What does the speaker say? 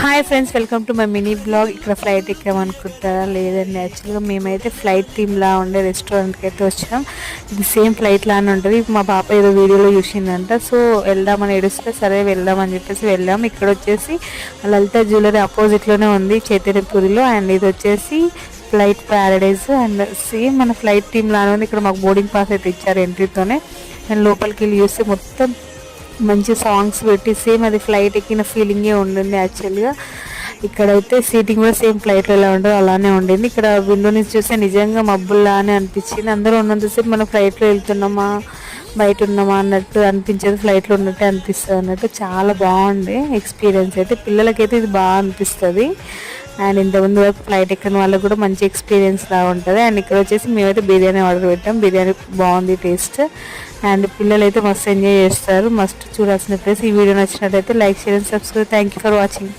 Hi friends, welcome to my mini blog. ఇక్కడ flight ఎక్కామనుకుంటారా? లేదండి, యాక్చువల్గా మేమైతే ఫ్లైట్ టీమ్లా ఉండే రెస్టారెంట్కి అయితే వచ్చాం. ఇది సేమ్ ఫ్లైట్ లానే ఉంటుంది. మా పాప ఏదో వీడియోలో చూసిందంట, సో వెళ్దామని ఏడుస్తే సరే వెళ్దామని చెప్పేసి వెళ్ళాం. ఇక్కడ వచ్చేసి లలిత జ్యువెలరీ అపోజిట్లోనే ఉంది, చైతన్యపురిలో. అండ్ ఇది వచ్చేసి ఫ్లైట్ ప్యారడైజ్. అండ్ సేమ్ మన ఫ్లైట్ టీమ్ లానే ఉంది. ఇక్కడ మాకు బోర్డింగ్ పాస్ అయితే ఇచ్చారు ఎంట్రీతోనే. అండ్ లోపలికి వెళ్ళి చూస్తే మొత్తం మంచి సాంగ్స్ పెట్టి సేమ్ అది ఫ్లైట్ ఎక్కిన ఫీలింగే ఉండింది. యాక్చువల్గా ఇక్కడైతే సీటింగ్ కూడా సేమ్ ఫ్లైట్లో ఎలా ఉండదో అలానే ఉండింది. ఇక్కడ విండో నుంచి చూస్తే నిజంగా మబ్బుల్లానే అనిపించింది. అందరూ ఉన్నంతసేపు మనం ఫ్లైట్లో వెళ్తున్నామా బయట ఉన్నామా అన్నట్టు అనిపించేది, ఫ్లైట్లో ఉన్నట్టే అనిపిస్తుంది అన్నట్టు. చాలా బాగుంది ఎక్స్పీరియన్స్ అయితే. పిల్లలకైతే ఇది బాగా అనిపిస్తుంది. అండ్ ఇంతకుముందు వరకు ఫ్లైట్ ఎక్కిన వాళ్ళకి కూడా మంచి ఎక్స్పీరియన్స్ లాగా ఉంటుంది. అండ్ ఇక్కడ వచ్చేసి మేమైతే బిర్యానీ ఆర్డర్ పెట్టాం. బిర్యానీ బాగుంది టేస్ట్. అండ్ పిల్లలు అయితే మస్తు ఎంజాయ్ చేస్తారు. మస్ట్ చూడాల్సిన ప్లేస్. ఈ వీడియో నచ్చినట్టయితే like, share and subscribe. Thank you for watching.